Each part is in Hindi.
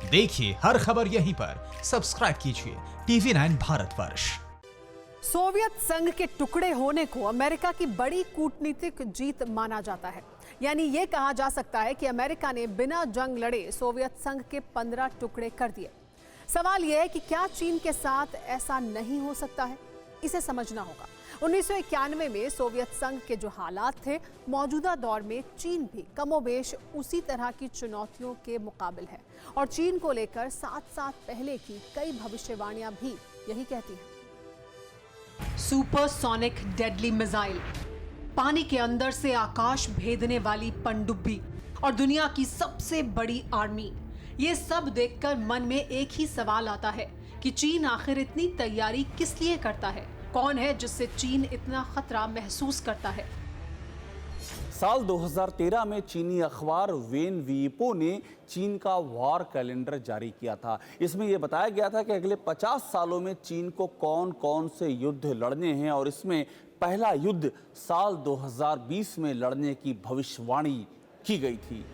देखिए हर खबर यहीं पर, सब्सक्राइब कीजिए TV9 भारतवर्ष। सोवियत संघ के टुकड़े होने को अमेरिका की बड़ी कूटनीतिक जीत माना जाता है। यानी ये कहा जा सकता है कि अमेरिका ने बिना जंग लड़े सोवियत संघ के 15 टुकड़े कर दिए। सवाल यह है कि क्या चीन के साथ ऐसा नहीं हो सकता है? इसे समझना होगा। 1991 में सोवियत संघ के जो हालात थे, मौजूदा दौर में चीन भी कमोबेश उसी तरह की चुनौतियों के मुकाबिल है और चीन को लेकर 7 साल पहले की कई भविष्यवाणियां भी यही कहती हैं। सुपरसोनिक डेडली मिसाइल, पानी के अंदर से आकाश भेदने वाली पनडुब्बी और दुनिया की सबसे बड़ी आर्मी, ये सब देखकर मन में एक ही सवाल आता है कि चीन आखिर इतनी तैयारी किस लिए करता है? कौन है जिससे चीन इतना खतरा महसूस करता है? साल 2013 में चीनी अखबार वेन वीपो ने चीन का वॉर कैलेंडर जारी किया था। इसमें यह बताया गया था कि अगले 50 सालों में चीन को कौन कौन से युद्ध लड़ने हैं और इसमें पहला युद्ध साल 2020 में लड़ने की भविष्यवाणी की गई थी।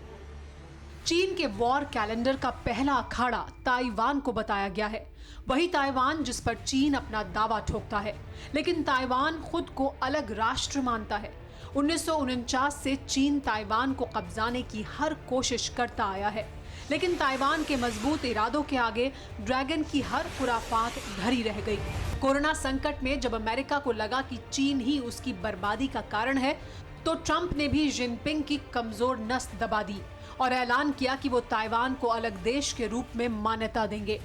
चीन के वॉर कैलेंडर का पहला अखाड़ा ताइवान को बताया गया है। वही ताइवान जिस पर चीन अपना दावा ठोकता है, लेकिन ताइवान खुद को अलग राष्ट्र मानता है। 1949 से चीन ताइवान को कब्जाने की हर कोशिश करता आया है, लेकिन ताइवान के मजबूत इरादों के आगे ड्रैगन की हर खुराफात धरी रह गई। कोरोना संकट में जब अमेरिका को लगा कि चीन ही उसकी बर्बादी का कारण है, तो ट्रंप ने भी जिनपिंग की कमजोर नस दबा दी और ऐलान किया कि वो ताइवान को अलग देश के रूप में मान्यता देंगे।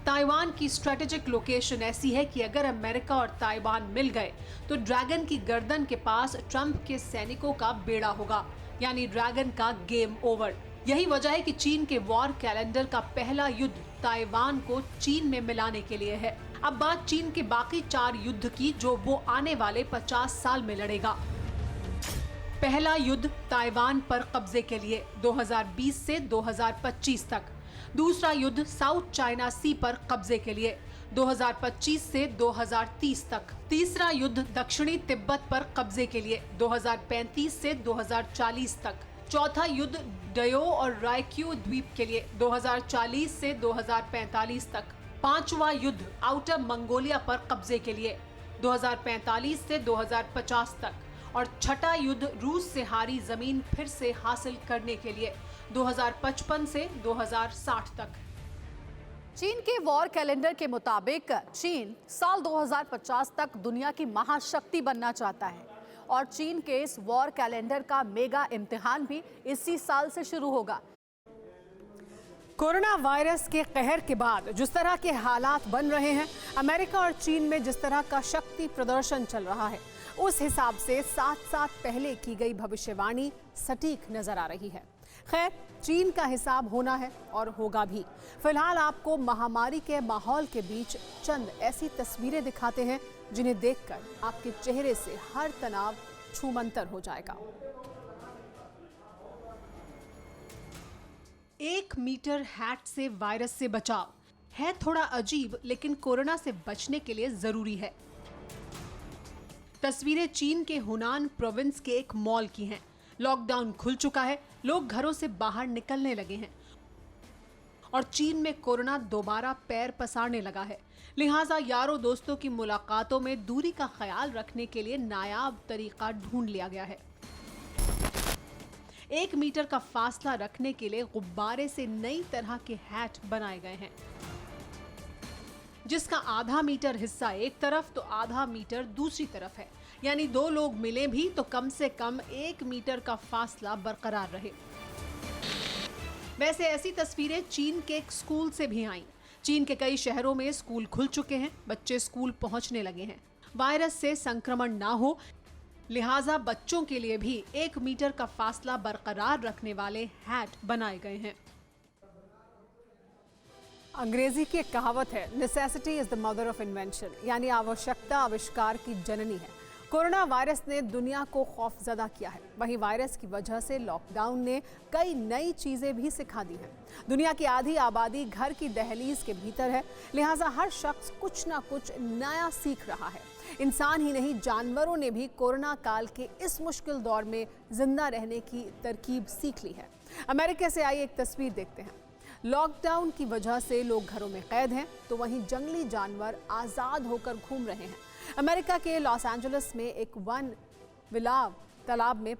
ताइवान की स्ट्रेटेजिक लोकेशन ऐसी है कि अगर अमेरिका और ताइवान मिल गए तो ड्रैगन की गर्दन के पास ट्रंप के सैनिकों का बेड़ा होगा, यानी ड्रैगन का गेम ओवर। यही वजह है कि चीन के वॉर कैलेंडर का पहला युद्ध ताइवान को चीन में मिलाने के लिए है। अब बात चीन के बाकी 4 युद्ध की, जो वो आने वाले 50 साल में लड़ेगा। पहला युद्ध ताइवान पर कब्जे के लिए 2020 से 2025 तक। दूसरा युद्ध साउथ चाइना सी पर कब्जे के लिए 2025 से 2030 तक। तीसरा युद्ध दक्षिणी तिब्बत पर कब्जे के लिए 2035 से 2040 तक। चौथा युद्ध डयो और रायक्यू द्वीप के लिए 2040 से 2045 तक। पांचवा युद्ध आउटर मंगोलिया पर कब्जे के लिए 2045 से 2050 तक। और छठा युद्ध रूस से हारी जमीन फिर से हासिल करने के लिए 2055 से 2060 तक। चीन के वॉर कैलेंडर के मुताबिक चीन साल 2050 तक दुनिया की महाशक्ति बनना चाहता है और चीन के इस वॉर कैलेंडर का मेगा इम्तिहान भी इसी साल से शुरू होगा। कोरोना वायरस के कहर के बाद जिस तरह के हालात बन रहे हैं, अमेरिका और चीन में जिस तरह का शक्ति प्रदर्शन चल रहा है, उस हिसाब से 7 साल पहले की गई भविष्यवाणी सटीक नजर आ रही है। खैर, चीन का हिसाब होना है और होगा भी। फिलहाल आपको महामारी के माहौल के बीच चंद ऐसी तस्वीरें दिखाते हैं जिन्हें देखकर आपके चेहरे से हर तनाव छूमंतर हो जाएगा। 1 मीटर हैट से वायरस से बचाव है थोड़ा अजीब, लेकिन कोरोना से बचने के लिए जरूरी है। तस्वीरें चीन के हुनान प्रोविंस के एक मॉल की हैं। लॉकडाउन खुल चुका है, लोग घरों से बाहर निकलने लगे हैं और चीन में कोरोना दोबारा पैर पसारने लगा है। लिहाजा यारों दोस्तों की मुलाकातों में दूरी का ख्याल रखने के लिए नायाब तरीका ढूंढ लिया गया है। 1 मीटर का फासला रखने के लिए गुब्बारे से नई तरह के हैट बनाए गए हैं, जिसका आधा मीटर हिस्सा एक तरफ तो आधा मीटर दूसरी तरफ है, यानी 2 लोग मिले भी तो कम से कम 1 मीटर का फासला बरकरार रहे। वैसे ऐसी तस्वीरें चीन के एक स्कूल से भी आईं। चीन के कई शहरों में स्कूल खुल चुके हैं, बच्चे स्कूल पहुंचने लगे हैं। वायरस से संक्रमण ना हो, लिहाजा बच्चों के लिए भी 1 मीटर का फासला बरकरार रखने वाले हैट बनाए गए हैं। अंग्रेजी की एक कहावत है, necessity is the mother of invention, यानी आवश्यकता आविष्कार की जननी है। कोरोना वायरस ने दुनिया को खौफजदा किया है। वहीं वायरस की वजह से लॉकडाउन ने कई नई चीजें भी सिखा दी हैं। दुनिया की आधी आबादी घर की दहलीज के भीतर है, लिहाजा हर शख्स कुछ ना कुछ नया सीख रहा है। इंसान ही नहीं, जानवरों ने भी कोरोना काल के इस मुश्किल दौर में जिंदा रहने की तरकीब सीख ली है। अमेरिका से आई एक तस्वीर देखते हैं। लॉकडाउन की वजह से लोग घरों में कैद हैं, तो वहीं जंगली जानवर आज़ाद होकर घूम रहे हैं। अमेरिका के लॉस एंजलिस में एक वन विलाव तालाब में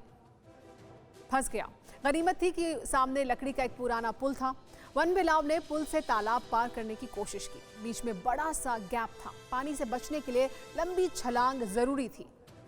फंस गया। गनीमत थी कि सामने लकड़ी का एक पुराना पुल था। वन बिलाव ने पुल से तालाब पार करने की कोशिश की। बीच में बड़ा सा गैप था। पानी से बचने के लिए लंबी छलांग जरूरी थी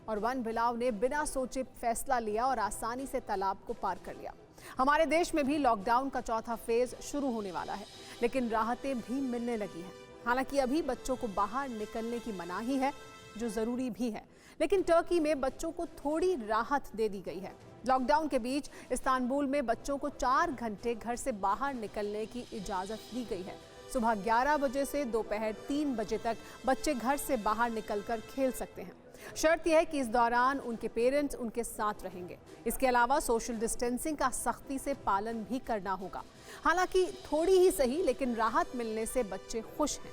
और वन बिलाव ने बिना सोचे फैसला लिया और आसानी से तालाब को पार कर लिया। हमारे देश में भी लॉकडाउन का चौथा फेज शुरू होने वाला है, लेकिन राहतें भी मिलने लगी हैं। हालांकि अभी बच्चों को बाहर निकलने की मनाही है, जो जरूरी भी है, लेकिन टर्की में बच्चों को थोड़ी राहत दे दी गई है। लॉकडाउन के बीच इस्तांबुल में बच्चों को 4 घंटे घर से बाहर निकलने की इजाज़त दी गई है। सुबह 11 बजे से दोपहर 3 बजे तक बच्चे घर से बाहर निकलकर खेल सकते हैं। शर्त यह है कि इस दौरान उनके पेरेंट्स उनके साथ रहेंगे। इसके अलावा सोशल डिस्टेंसिंग का सख्ती से पालन भी करना होगा। हालांकि थोड़ी ही सही, लेकिन राहत मिलने से बच्चे खुश हैं।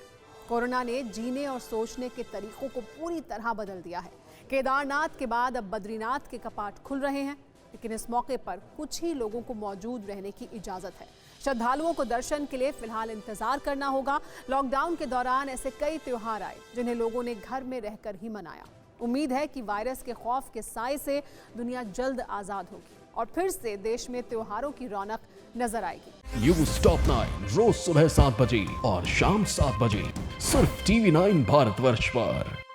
कोरोना ने जीने और सोचने के तरीकों को पूरी तरह बदल दिया है। केदारनाथ के बाद अब बद्रीनाथ के कपाट खुल रहे हैं, लेकिन इस मौके पर कुछ ही लोगों को मौजूद रहने की इजाजत है। श्रद्धालुओं को दर्शन के लिए फिलहाल इंतजार करना होगा। लॉकडाउन के दौरान ऐसे कई त्योहार आए जिन्हें लोगों ने घर में रहकर ही मनाया। उम्मीद है कि वायरस के खौफ के साए से दुनिया जल्द आजाद होगी और फिर से देश में त्योहारों की रौनक नजर आएगी। न्यूज़ टॉप 9 रोज सुबह 7 बजे और शाम 7 बजे सिर्फ TV9 भारतवर्ष पर।